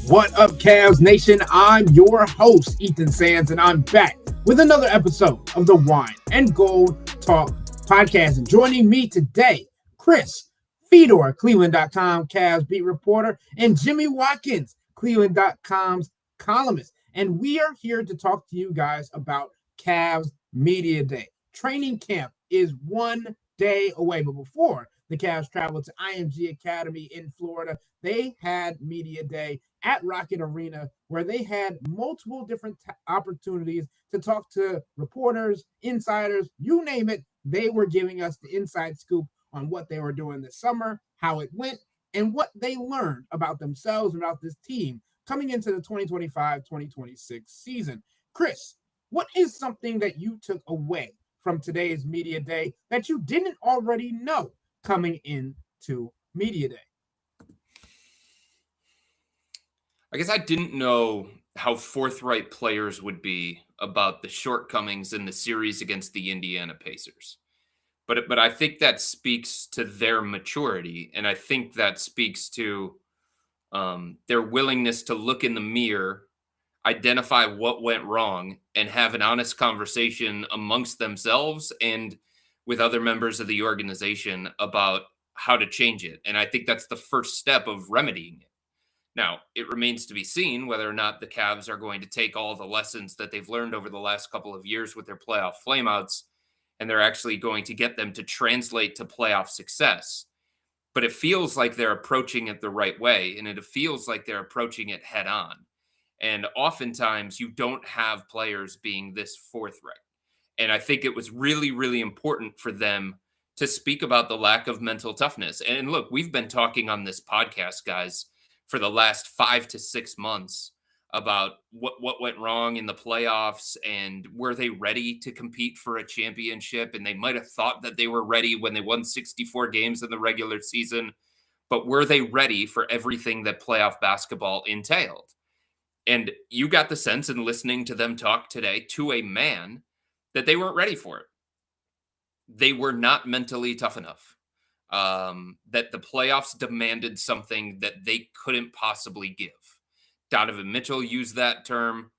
What up, Cavs Nation? I'm your host, Ethan Sands, and I'm back with another episode of the Wine and Gold Talk podcast. And joining me today, Chris, Fedor, cleveland.com Cavs beat reporter, and Jimmy Watkins, cleveland.com's columnist. And we are here to talk to you guys about Cavs Media Day. Training camp is one day away, but before the Cavs traveled to IMG Academy in Florida, they had Media Day at Rocket Arena, where they had multiple different opportunities to talk to reporters, insiders, you name it. They were giving us the inside scoop on what they were doing this summer, how it went, and what they learned about themselves, about this team coming into the 2025-2026 season. Chris, what is something that you took away from today's Media Day that you didn't already know coming into Media Day? I guess I didn't know how forthright players would be about the shortcomings in the series against the Indiana Pacers. But I think that speaks to their maturity, and I think that speaks to their willingness to look in the mirror, identify what went wrong, and have an honest conversation amongst themselves and with other members of the organization about how to change it. And I think that's the first step of remedying it. Now, it remains to be seen whether or not the Cavs are going to take all the lessons that they've learned over the last couple of years with their playoff flameouts, and they're actually going to get them to translate to playoff success. But it feels like they're approaching it the right way, and it feels like they're approaching it head on. And oftentimes, you don't have players being this forthright. And I think it was really, really important for them to speak about the lack of mental toughness. And look, we've been talking on this podcast, guys, for the last 5 to 6 months about what went wrong in the playoffs and were they ready to compete for a championship? And they might have thought that they were ready when they won 64 games in the regular season, but were they ready for everything that playoff basketball entailed? And you got the sense in listening to them talk today to a man that they weren't ready for it. They were not mentally tough enough. That the playoffs demanded something that they couldn't possibly give. Donovan Mitchell used that term.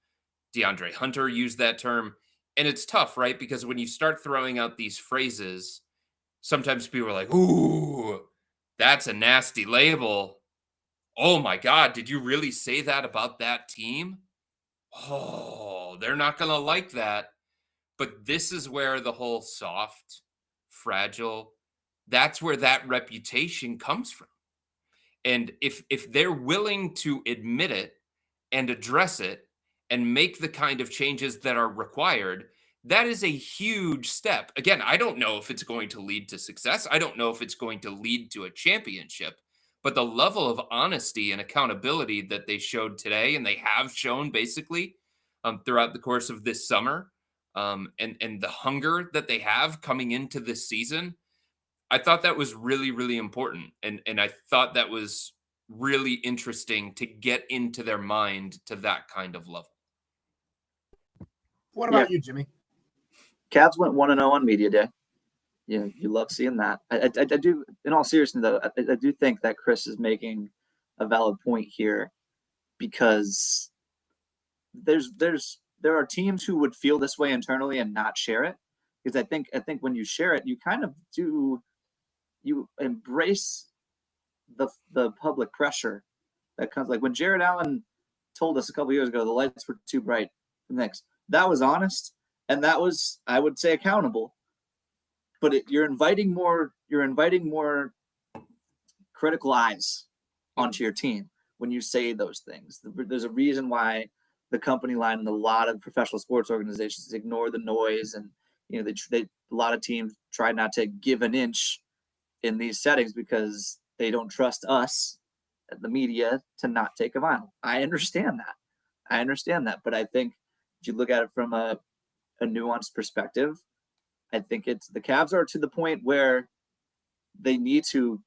DeAndre Hunter used that term. And it's tough, right? Because when you start throwing out these phrases, sometimes people are like, ooh, that's a nasty label. Oh my God, did you really say that about that team? Oh, they're not going to like that. But this is where the whole soft, fragile, that's where that reputation comes from. And if they're willing to admit it and address it and make the kind of changes that are required, that is a huge step. Again, I don't know if it's going to lead to success. I don't know if it's going to lead to a championship. But the level of honesty and accountability that they showed today, and they have shown basically throughout the course of this summer, and the hunger that they have coming into this season, I thought that was really, really important. And I thought that was really interesting to get into their mind to that kind of level. What about you, Jimmy? Cavs went 1-0 on Media Day. You love seeing that. I do, in all seriousness, though, I do think that Chris is making a valid point here, because there are teams who would feel this way internally and not share it. Because I think when you share it, you kind of do, you embrace the public pressure that comes. Like when Jared Allen told us a couple years ago the lights were too bright for the Knicks, that was honest, and that was, I would say, accountable. But you're inviting more critical eyes onto your team when you say those things. There's a reason why the company line and a lot of professional sports organizations ignore the noise, and a lot of teams try not to give an inch in these settings because they don't trust us, the media, to not take a vinyl. I understand that, but I think if you look at it from a nuanced perspective, I think the Cavs are to the point where they need to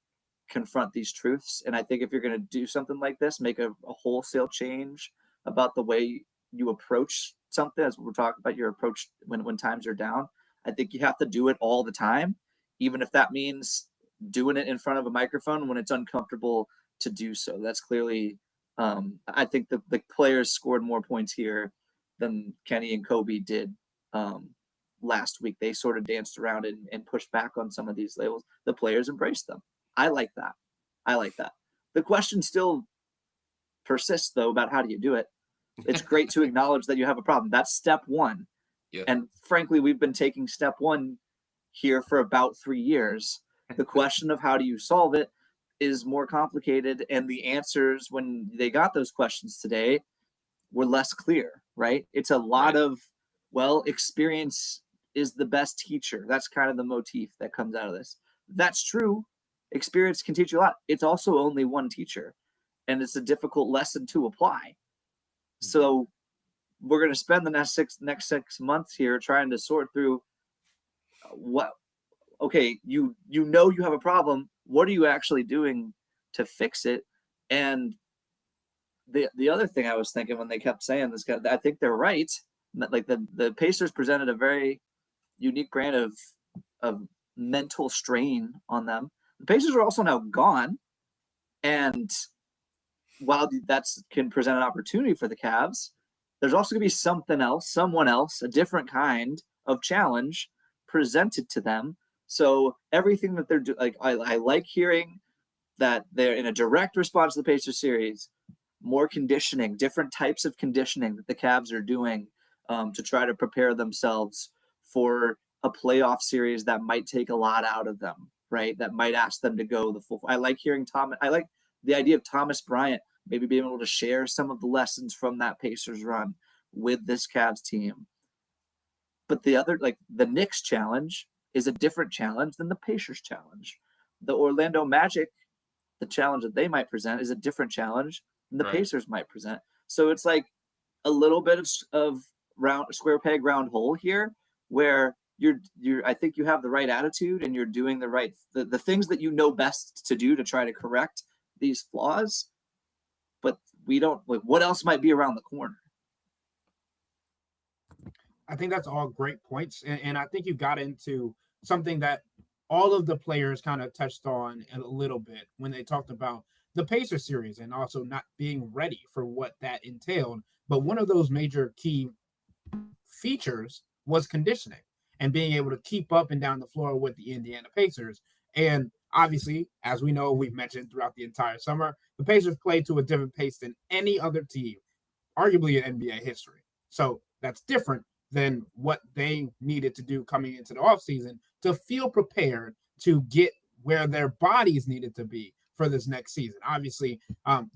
confront these truths. And I think if you're going to do something like this, make a wholesale change about the way you approach something, as we're talking about your approach when times are down, I think you have to do it all the time, even if that means doing it in front of a microphone when it's uncomfortable to do so. That's clearly I think the players scored more points here than Kenny and Kobe did last week. They sort of danced around and pushed back on some of these labels. The players embraced them. I like that. The question still persists, though, about how do you do it. It's great to acknowledge that you have a problem. That's step one. Yep. And frankly, we've been taking step one here for about 3 years. The question of how do you solve it is more complicated, and the answers when they got those questions today were less clear, right? It's a lot of, well, experience is the best teacher. That's kind of the motif that comes out of this. That's true. Experience can teach you a lot. It's also only one teacher, and it's a difficult lesson to apply. So we're going to spend the next 6 months here trying to sort through what, okay, you know you have a problem. What are you actually doing to fix it? And the other thing I was thinking when they kept saying this, I think they're right. Like the Pacers presented a very unique brand of mental strain on them. The Pacers are also now gone. And while that can present an opportunity for the Cavs, there's also going to be someone else, a different kind of challenge presented to them. So everything that they're doing, like I like hearing that they're in a direct response to the Pacers series, more conditioning, different types of conditioning that the Cavs are doing to try to prepare themselves for a playoff series that might take a lot out of them, right? That might ask them to go the full. I like hearing I like the idea of Thomas Bryant maybe being able to share some of the lessons from that Pacers run with this Cavs team. But the other, like the Knicks challenge is a different challenge than the Pacers challenge. The Orlando Magic, the challenge that they might present is a different challenge than the Pacers might present. So it's like a little bit of round square peg round hole here, where you're I think you have the right attitude and you're doing the right the things that you know best to do to try to correct these flaws. But we don't, like, what else might be around the corner? I think that's all great points. And I think you got into something that all of the players kind of touched on a little bit when they talked about the Pacers series and also not being ready for what that entailed. But one of those major key features was conditioning and being able to keep up and down the floor with the Indiana Pacers. And obviously, as we know, we've mentioned throughout the entire summer, the Pacers played to a different pace than any other team, arguably in NBA history. So that's different than what they needed to do coming into the offseason to feel prepared to get where their bodies needed to be for this next season. Obviously,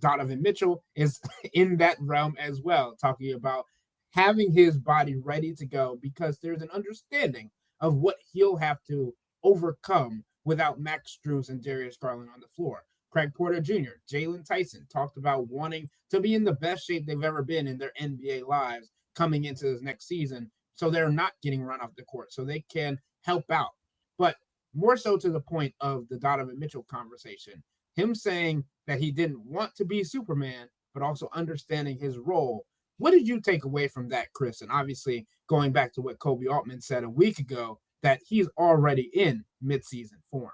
Donovan Mitchell is in that realm as well, talking about having his body ready to go because there's an understanding of what he'll have to overcome without Max Strus and Darius Garland on the floor. Craig Porter Jr., Jalen Tyson talked about wanting to be in the best shape they've ever been in their NBA lives coming into this next season, so they're not getting run off the court, so they can help out. But more so to the point of the Donovan Mitchell conversation, him saying that he didn't want to be Superman, but also understanding his role. What did you take away from that, Chris? And obviously, going back to what Kobe Altman said a week ago, that he's already in midseason form.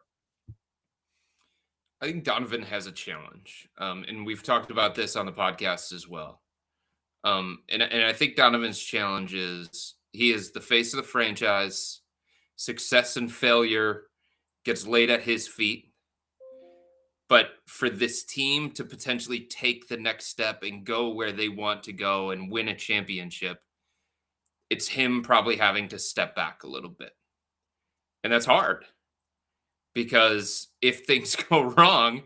I think Donovan has a challenge, and we've talked about this on the podcast as well. And I think Donovan's challenge is he is the face of the franchise. Success and failure gets laid at his feet. But for this team to potentially take the next step and go where they want to go and win a championship, it's him probably having to step back a little bit. And that's hard because if things go wrong,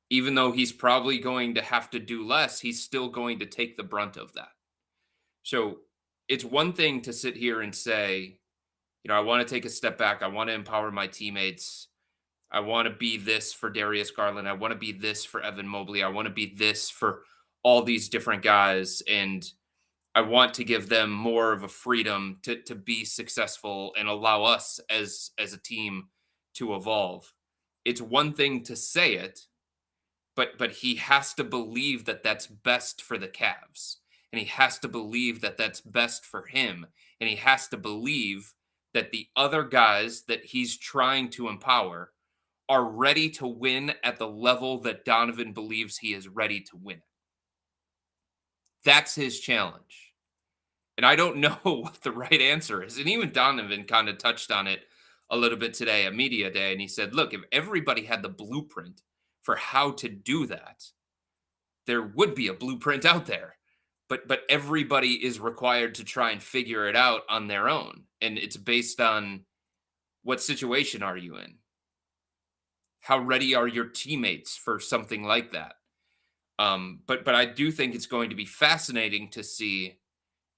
even though he's probably going to have to do less, he's still going to take the brunt of that. So it's one thing to sit here and say, I want to take a step back. I want to empower my teammates. I want to be this for Darius Garland. I want to be this for Evan Mobley. I want to be this for all these different guys. And I want to give them more of a freedom to be successful and allow us as a team to evolve. It's one thing to say it, but he has to believe that that's best for the Cavs. And he has to believe that that's best for him. And he has to believe that the other guys that he's trying to empower are ready to win at the level that Donovan believes he is ready to win. That's his challenge. And I don't know what the right answer is. And even Donovan kind of touched on it a little bit today at Media Day. And he said, look, if everybody had the blueprint for how to do that, there would be a blueprint out there. But everybody is required to try and figure it out on their own. And it's based on what situation are you in? How ready are your teammates for something like that? But I do think it's going to be fascinating to see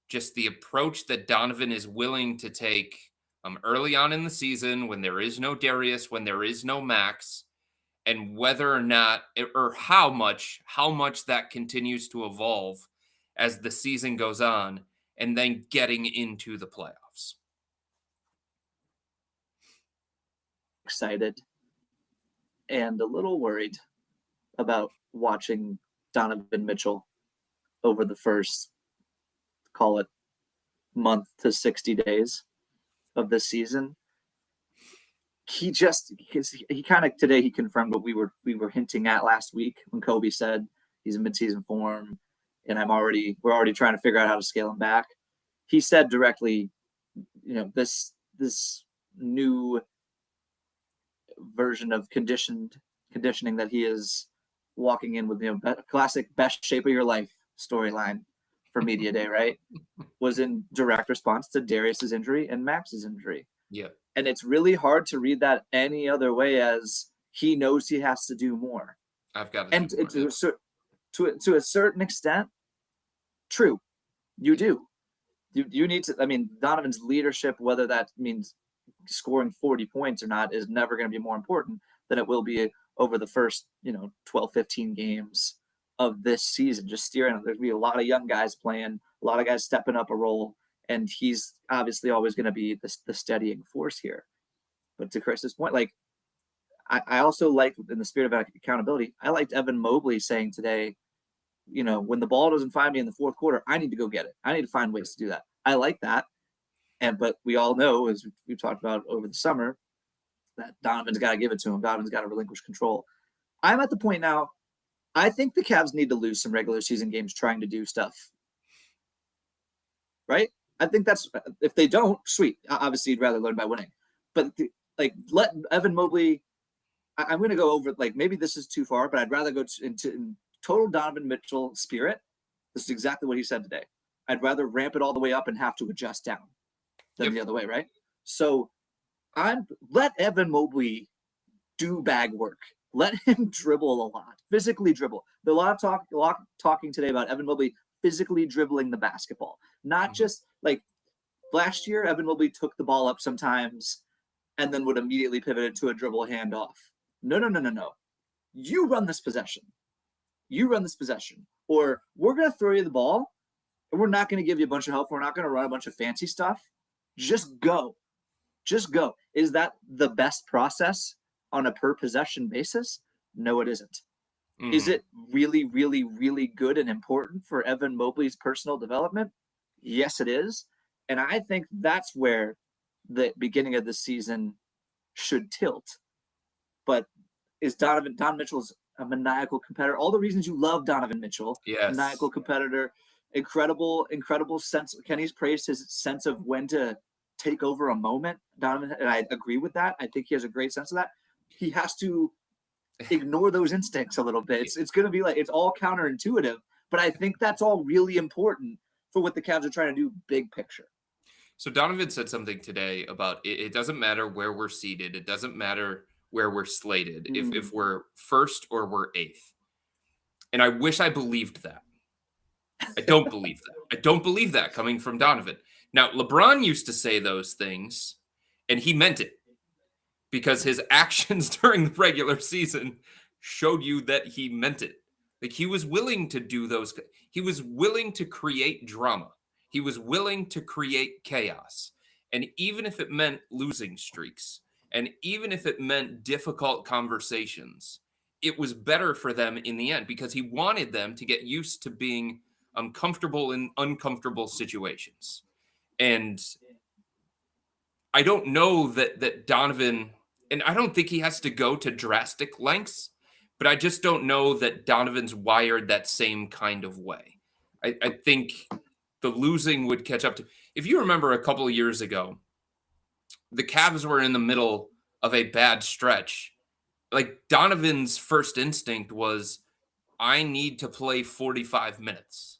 just the approach that Donovan is willing to take early on in the season when there is no Darius, when there is no Max, and whether or not or how much that continues to evolve as the season goes on and then getting into the playoffs. Excited and a little worried about watching Donovan Mitchell over the first, call it, month to 60 days of this season. He kind of today he confirmed what we were hinting at last week when Kobe said he's in midseason form and we're already trying to figure out how to scale him back. He said directly, this new version of conditioning that he is walking in with, classic best shape of your life storyline for Media Day, right? Was in direct response to Darius's injury and Max's injury. Yeah. And it's really hard to read that any other way as he knows he has to do more. I've got to do more. To a certain extent, true. You do. You need to, Donovan's leadership, whether that means scoring 40 points or not, is never going to be more important than it will be over the first, 12, 15 games of this season. Just steering. There's going to be a lot of young guys playing, a lot of guys stepping up a role, and he's obviously always going to be the steadying force here. But to Chris's point, I also like, in the spirit of accountability, I liked Evan Mobley saying today, when the ball doesn't find me in the fourth quarter, I need to go get it. I need to find ways to do that. I like that. But we all know, as we've talked about over the summer, that Donovan's got to give it to him. Donovan's got to relinquish control. I'm at the point now, I think the Cavs need to lose some regular season games trying to do stuff. Right? I think that's, if they don't, sweet. Obviously, you'd rather learn by winning. But let Evan Mobley, I'm going to go over, maybe this is too far, but I'd rather go into total Donovan Mitchell spirit. This is exactly what he said today. I'd rather ramp it all the way up and have to adjust down than the other way, right? So let Evan Mobley do bag work. Let him dribble a lot, physically dribble. There's a lot of talking today about Evan Mobley physically dribbling the basketball. Not just last year, Evan Mobley took the ball up sometimes and then would immediately pivot it to a dribble handoff. No. You run this possession. Or we're going to throw you the ball and we're not going to give you a bunch of help. We're not going to run a bunch of fancy stuff. Just go. Is that the best process on a per possession basis? No, it isn't. Mm-hmm. Is it really, really, really good and important for Evan Mobley's personal development? Yes, it is. And I think that's where the beginning of the season should tilt. But is Donovan Mitchell's a maniacal competitor? All the reasons you love Donovan Mitchell, yes. Maniacal competitor, incredible sense. Kenny's praised his sense of when to take over a moment. Donovan, and I agree with that. I think he has a great sense of that. He has to ignore those instincts a little bit. It's going to be it's all counterintuitive, but I think that's all really important for what the Cavs are trying to do big picture. So Donovan said something today about it doesn't matter where we're seated. It doesn't matter where we're slated, if we're first or we're eighth. And I wish I believed that. I don't believe that. I don't believe that coming from Donovan. Now, LeBron used to say those things, and he meant it because his actions during the regular season showed you that he meant it. He was willing to do those. He was willing to create drama. He was willing to create chaos. And even if it meant losing streaks, and even if it meant difficult conversations, it was better for them in the end because he wanted them to get used to being comfortable in uncomfortable situations. And I don't know that Donovan, and I don't think he has to go to drastic lengths, but I just don't know that Donovan's wired that same kind of way. I think the losing would catch up to. If you remember a couple of years ago, the Cavs were in the middle of a bad stretch. Like Donovan's first instinct was, I need to play 45 minutes.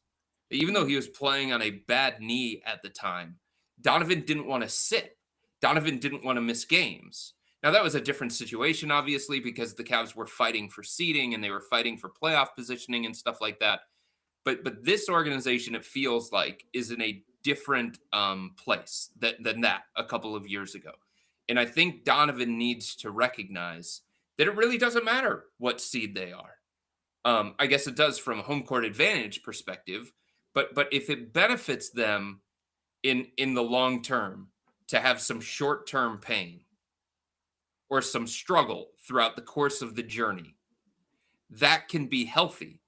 Even though he was playing on a bad knee at the time, Donovan didn't want to sit. Donovan didn't want to miss games. Now, that was a different situation, obviously, because the Cavs were fighting for seeding and they were fighting for playoff positioning and stuff like that. But this organization, it feels like, is in a different place than that a couple of years ago. And I think Donovan needs to recognize that it really doesn't matter what seed they are. I guess it does from a home court advantage perspective, but if it benefits them in the long term to have some short-term pain or some struggle throughout the course of the journey, that can be healthy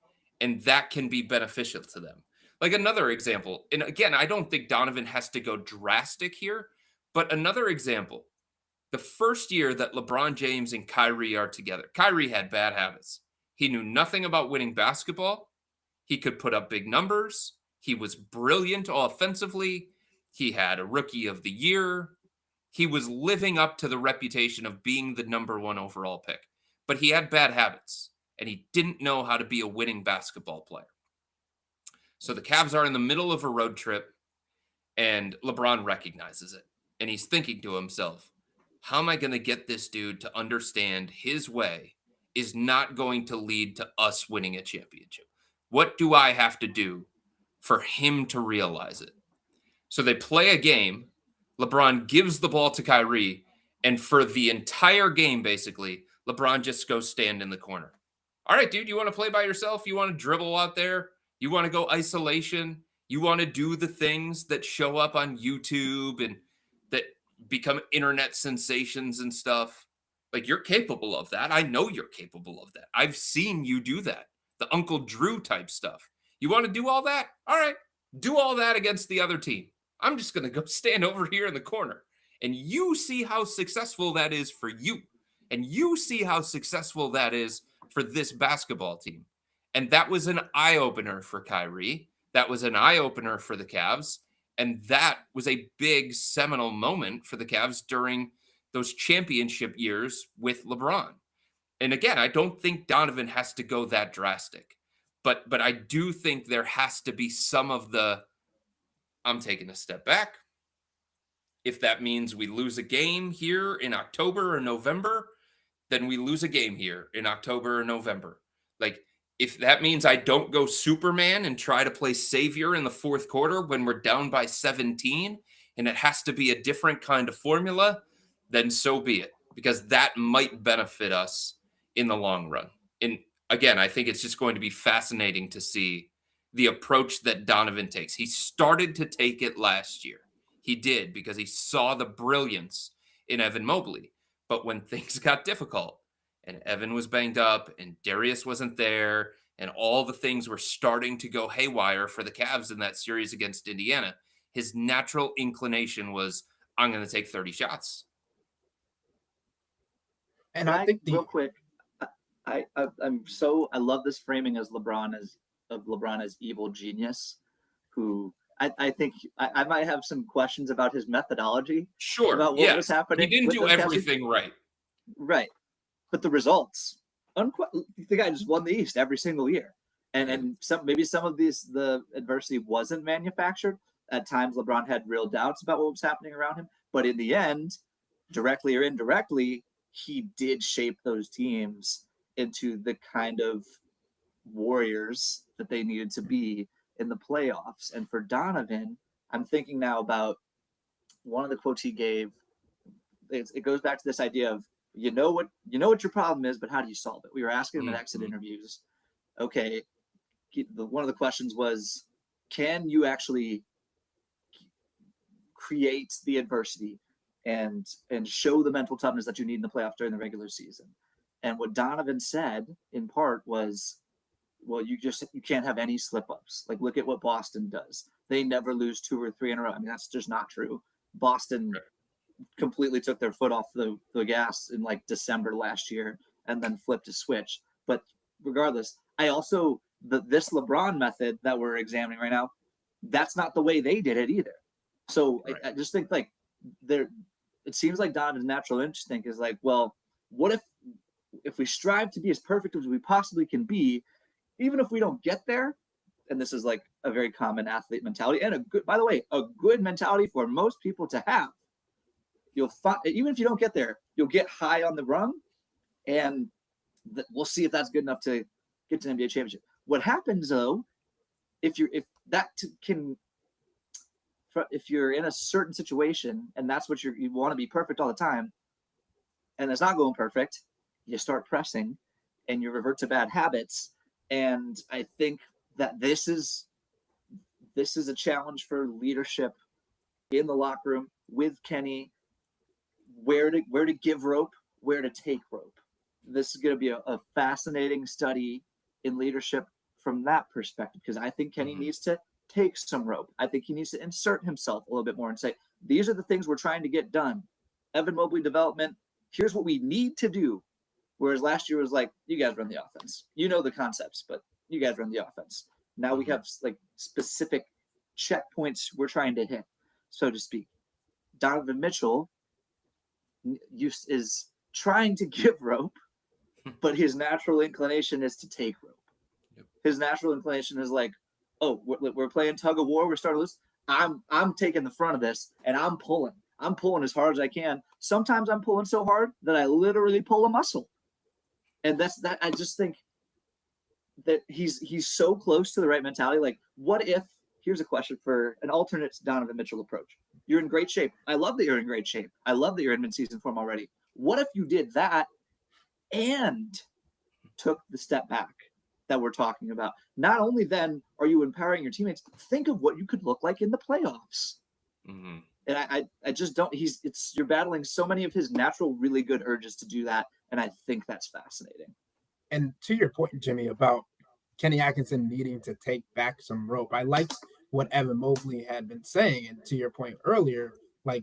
and that can be beneficial to them. Like another example, and again, I don't think Donovan has to go drastic here, but another example, the first year that LeBron James and Kyrie are together, Kyrie had bad habits. He knew nothing about winning basketball. He could put up big numbers. He was brilliant offensively. He had a rookie of the year. He was living up to the reputation of being the number one overall pick. But he had bad habits, and he didn't know how to be a winning basketball player. So the Cavs are in the middle of a road trip, and LeBron recognizes it. And he's thinking to himself, how am I going to get this dude to understand his way is not going to lead to us winning a championship? What do I have to do for him to realize it? So they play a game. LeBron gives the ball to Kyrie, and for the entire game, basically, LeBron just goes stand in the corner. All right, dude, you want to play by yourself? You want to dribble out there? You want to go isolation? You want to do the things that show up on YouTube and that become internet sensations and stuff? Like, you're capable of that. I know you're capable of that. I've seen you do that. The Uncle Drew type stuff. You want to do all that? All right, do all that against the other team. I'm just going to go stand over here in the corner. And you see how successful that is for you. And you see how successful that is for this basketball team. And that was an eye-opener for Kyrie. That was an eye-opener for the Cavs. And that was a big seminal moment for the Cavs during those championship years with LeBron. And again, I don't think Donovan has to go that drastic. But I do think there has to be some of the, I'm taking a step back. If that means we lose a game here in October or November, then we lose a game here in October or November. Like, if that means I don't go Superman and try to play savior in the fourth quarter when we're down by 17 and it has to be a different kind of formula, then so be it, because that might benefit us in the long run. And again, I think it's just going to be fascinating to see the approach that Donovan takes. He started to take it last year. He did, because he saw the brilliance in Evan Mobley. But when things got difficult and Evan was banged up and Darius wasn't there and all the things were starting to go haywire for the Cavs in that series against Indiana, his natural inclination was, I'm going to take 30 shots. And I think real quick, I love this framing as LeBron as evil genius, who I think I might have some questions about his methodology. Sure. About what was happening. He didn't do everything right. Right. But the results, the guy just won the East every single year. And maybe some of the adversity wasn't manufactured. At times, LeBron had real doubts about what was happening around him. But in the end, directly or indirectly, he did shape those teams into the kind of warriors that they needed to be in the playoffs. And for Donovan, I'm thinking now about one of the quotes he gave. It goes back to this idea of, you know what your problem is, but how do you solve it? We were asking him in exit interviews. Okay, one of the questions was, can you actually create the adversity and show the mental toughness that you need in the playoffs during the regular season? And what Donovan said in part was, well, you can't have any slip-ups. Like, look at what Boston does. They never lose 2 or 3 in a row. I mean, that's just not true. Boston completely took their foot off the gas in like December last year and then flipped a switch. But regardless, I also this LeBron method that we're examining right now, that's not the way they did it either. So Right. I just think like it seems like Donovan's natural instinct is like, well, what if we strive to be as perfect as we possibly can be, even if we don't get there? And this is like a very common athlete mentality, and by the way, a good mentality for most people to have. You'll find, even if you don't get there, you'll get high on the rung, and we'll see if that's good enough to get to the NBA championship. What happens though, if you're in a certain situation and that's what you want to be perfect all the time, and it's not going perfect, you start pressing, and you revert to bad habits. And I think that this is a challenge for leadership in the locker room with Kenny, where to give rope, where to take rope. This is going to be a fascinating study in leadership from that perspective, because I think Kenny needs to take some rope. I think he needs to insert himself a little bit more and say, these are the things we're trying to get done. Evan Mobley development, here's what we need to do. Whereas last year was like, you guys run the offense. You know the concepts, but you guys run the offense. Now we have like specific checkpoints we're trying to hit, so to speak. Donovan Mitchell is trying to give rope, but his natural inclination is to take rope. Yep. His natural inclination is like, oh, we're playing tug of war. We're starting to lose. I'm taking the front of this, and I'm pulling. I'm pulling as hard as I can. Sometimes I'm pulling so hard that I literally pull a muscle. And that's that. I just think that he's so close to the right mentality. Like, what if, here's a question for an alternate Donovan Mitchell approach. You're in great shape. I love that you're in great shape. I love that you're in mid-season form already. What if you did that and took the step back that we're talking about? Not only then are you empowering your teammates, think of what you could look like in the playoffs. Mm-hmm. And I just don't, you're battling so many of his natural, really good urges to do that. And I think that's fascinating. And to your point, Jimmy, about Kenny Atkinson needing to take back some rope, I liked what Evan Mobley had been saying. And to your point earlier, like,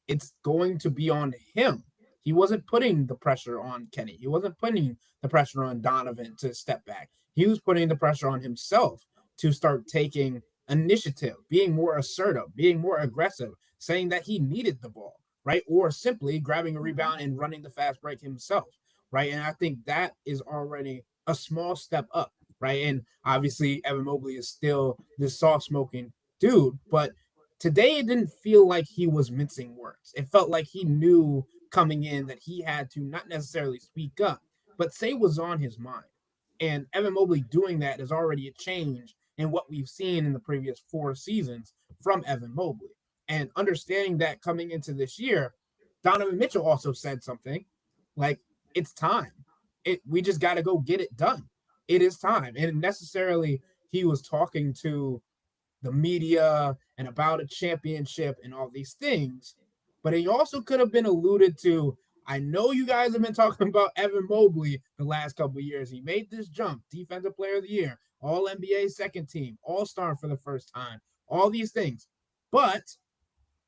it's going to be on him. He wasn't putting the pressure on Kenny. He wasn't putting the pressure on Donovan to step back. He was putting the pressure on himself to start taking initiative, being more assertive, being more aggressive, saying that he needed the ball, right? Or simply grabbing a rebound and running the fast break himself, right? And I think that is already a small step up, right? And obviously Evan Mobley is still this soft-smoking dude, but today it didn't feel like he was mincing words. It felt like he knew coming in that he had to not necessarily speak up, but say what's on his mind. And Evan Mobley doing that is already a change in what we've seen in the previous 4 seasons from Evan Mobley. And understanding that coming into this year, Donovan Mitchell also said something like, it's time. We just got to go get it done. It is time. And necessarily he was talking to the media and about a championship and all these things, but he also could have been alluded to, I know you guys have been talking about Evan Mobley the last couple of years. He made this jump, defensive player of the year, all NBA second team, all-star for the first time, all these things. But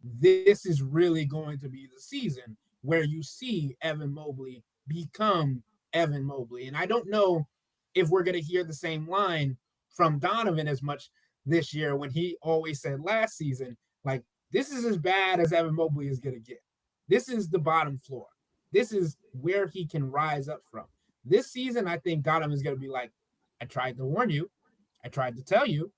this is really going to be the season where you see Evan Mobley become Evan Mobley. And I don't know if we're going to hear the same line from Donovan as much this year, when he always said last season, like, this is as bad as Evan Mobley is going to get. This is the bottom floor. This is where he can rise up from. This season, I think Donovan is going to be like, I tried to warn you. I tried to tell you.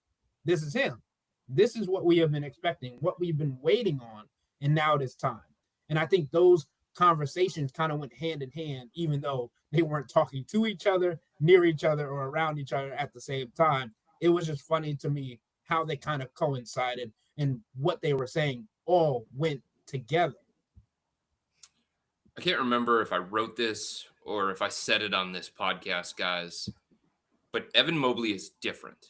This is him. This is what we have been expecting, what we've been waiting on, and now it is time. And I think those conversations kind of went hand in hand, even though they weren't talking to each other, near each other, or around each other at the same time. It was just funny to me how they kind of coincided and what they were saying all went together. I can't remember if I wrote this or if I said it on this podcast, guys, but Evan Mobley is different.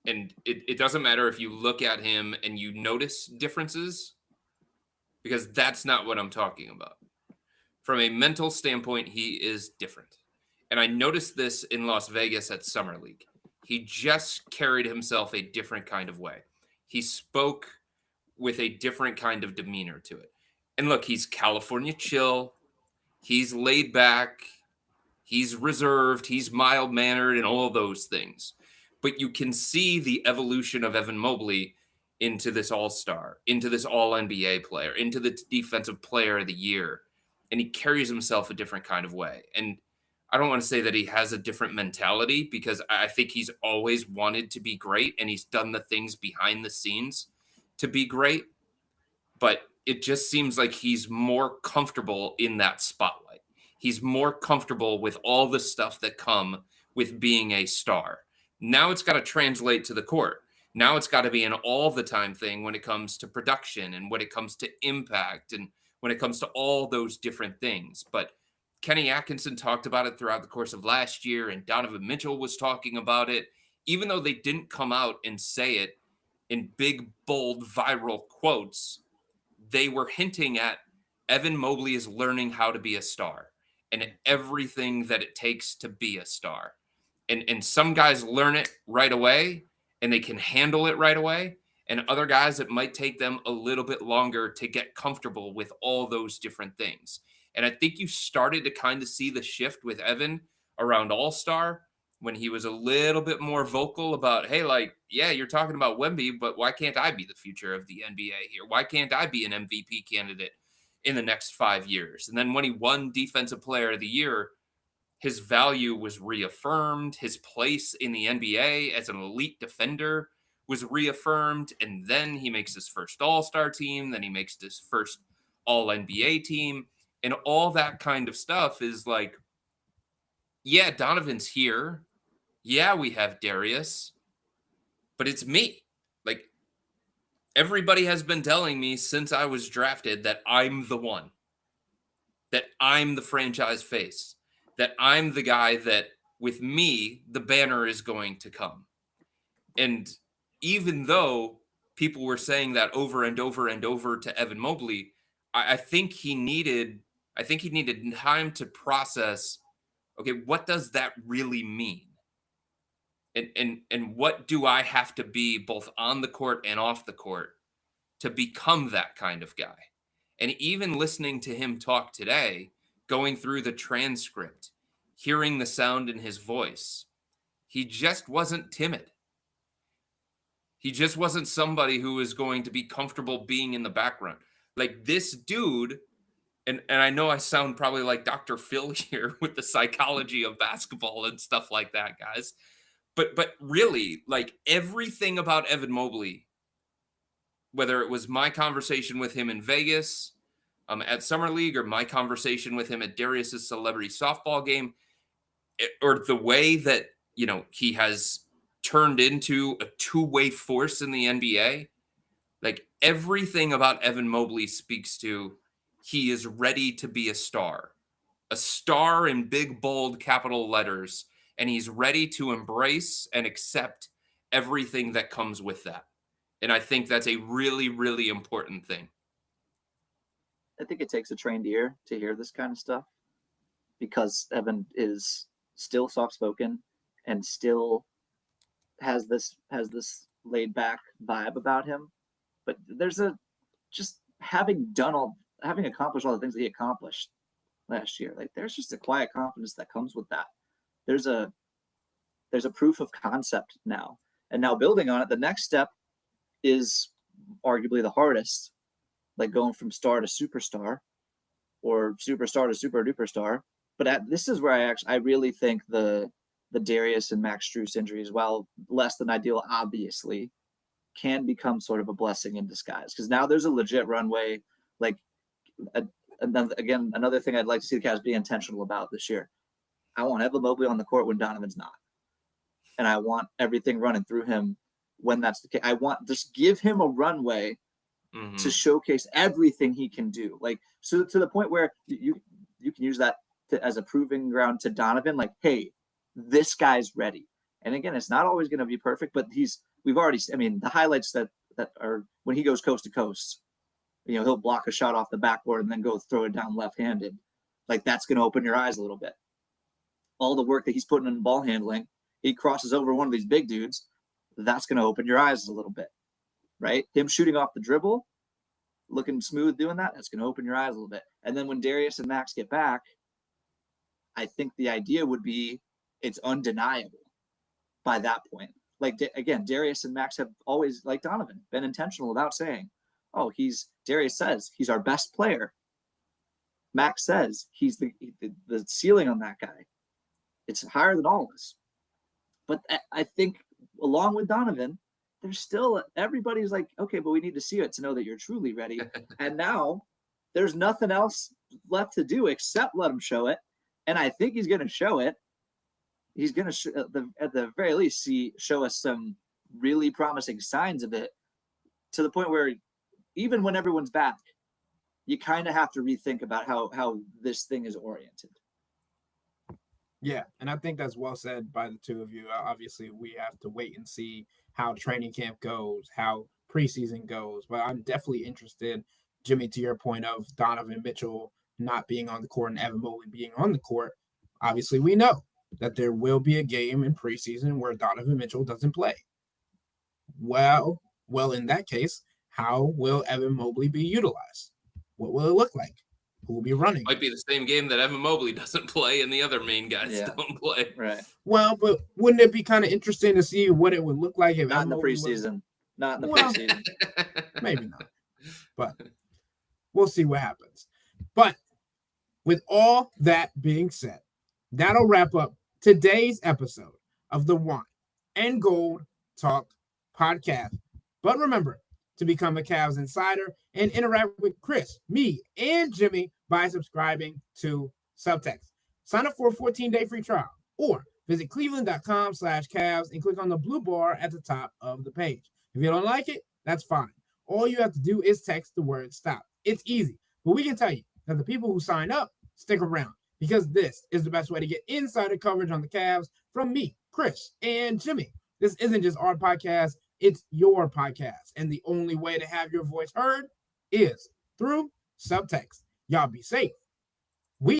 And it doesn't matter if you look at him and you notice differences, because that's not what I'm talking about. From a mental standpoint, he is different. And I noticed this in Las Vegas at Summer League. He just carried himself a different kind of way. He spoke with a different kind of demeanor to it. And look, he's California chill. He's laid back. He's reserved, he's mild-mannered, and all those things. But you can see the evolution of Evan Mobley into this all-star, into this all-NBA player, into the defensive player of the year. And he carries himself a different kind of way. And I don't want to say that he has a different mentality, because I think he's always wanted to be great, and he's done the things behind the scenes to be great. But it just seems like he's more comfortable in that spotlight. He's more comfortable with all the stuff that come with being a star. Now it's got to translate to the court. Now it's got to be an all the time thing when it comes to production and when it comes to impact and when it comes to all those different things. But Kenny Atkinson talked about it throughout the course of last year, and Donovan Mitchell was talking about it, even though they didn't come out and say it in big, bold, viral quotes. They were hinting at Evan Mobley is learning how to be a star and everything that it takes to be a star. And some guys learn it right away and they can handle it right away. And other guys, it might take them a little bit longer to get comfortable with all those different things. And I think you started to kind of see the shift with Evan around All-Star when he was a little bit more vocal about, hey, like, yeah, you're talking about Wemby, but why can't I be the future of the NBA here? Why can't I be an MVP candidate in the next 5 years? And then when he won Defensive Player of the Year, his value was reaffirmed. His place in the NBA as an elite defender was reaffirmed. And then he makes his first All-Star team. Then he makes his first All-NBA team. And all that kind of stuff is like, yeah, Donovan's here. Yeah, we have Darius. But it's me. Like, everybody has been telling me since I was drafted that I'm the one. That I'm the franchise face. That I'm the guy that, with me, the banner is going to come. And even though people were saying that over and over and over to Evan Mobley, I think he needed time to process, okay, what does that really mean? And what do I have to be both on the court and off the court to become that kind of guy? And even listening to him talk today, going through the transcript, hearing the sound in his voice, he just wasn't timid. He just wasn't somebody who was going to be comfortable being in the background. Like, this dude, and I know I sound probably like Dr. Phil here with the psychology of basketball and stuff like that, guys. But really, like, everything about Evan Mobley, whether it was my conversation with him in Vegas at Summer League, or my conversation with him at Darius's celebrity softball game, or the way that, you know, he has turned into a two-way force in the NBA, like, everything about Evan Mobley speaks to he is ready to be a star in big, bold capital letters, and he's ready to embrace and accept everything that comes with that. And I think that's a really, really important thing. I think it takes a trained ear to hear this kind of stuff, because Evan is still soft-spoken and still has this laid back vibe about him. But there's having accomplished all the things that he accomplished last year, like, there's just a quiet confidence that comes with that. There's a proof of concept now. And now, building on it, the next step is arguably the hardest, like going from star to superstar, or superstar to super duper star. But this is where I really think the Darius and Max Strus injuries, while less than ideal, obviously, can become sort of a blessing in disguise, because now there's a legit runway. Like, another thing I'd like to see the Cavs be intentional about this year. I want Evan Mobley on the court when Donovan's not. And I want everything running through him when that's the case. I want just give him a runway to showcase everything he can do. Like, so to the point where you can use that as a proving ground to Donovan, like, hey, this guy's ready. And again, it's not always going to be perfect, but the highlights that are when he goes coast to coast, you know, he'll block a shot off the backboard and then go throw it down left-handed. Like, that's going to open your eyes a little bit. All the work that he's putting in ball handling, he crosses over one of these big dudes, that's going to open your eyes a little bit, right? Him shooting off the dribble, looking smooth doing that, that's going to open your eyes a little bit. And then when Darius and Max get back, I think the idea would be it's undeniable by that point. Like, again, Darius and Max have always, like Donovan, been intentional about saying, oh, Darius says he's our best player. Max says he's the ceiling on that guy. It's higher than all of us. But I think along with Donovan, there's still, everybody's like, okay, but we need to see it to know that you're truly ready. And now there's nothing else left to do except let him show it. And I think he's going to show it. He's going to, at the very least, show us some really promising signs of it, to the point where even when everyone's back, you kind of have to rethink about how this thing is oriented. Yeah, and I think that's well said by the two of you. Obviously, we have to wait and see how training camp goes, how preseason goes. But I'm definitely interested, Jimmy, to your point of Donovan Mitchell not being on the court and Evan Mobley being on the court. Obviously, we know that there will be a game in preseason where Donovan Mitchell doesn't play. Well, in that case, how will Evan Mobley be utilized? What will it look like? Who will be running? Might be the same game that Evan Mobley doesn't play and the other main guys don't play. Right. Well, but wouldn't it be kind of interesting to see what it would look like if not in the preseason? Not in the preseason. Maybe not. But we'll see what happens. But with all that being said, that'll wrap up today's episode of the Wine and Gold Talk podcast. But remember to become a Cavs Insider and interact with Chris, me, and Jimmy by subscribing to Subtext. Sign up for a 14-day free trial or visit cleveland.com/Cavs and click on the blue bar at the top of the page. If you don't like it, that's fine. All you have to do is text the word stop. It's easy, but we can tell you that the people who sign up stick around, because this is the best way to get insider coverage on the Cavs from me, Chris, and Jimmy. This isn't just our podcast, it's your podcast. And the only way to have your voice heard is through Subtext. Y'all be safe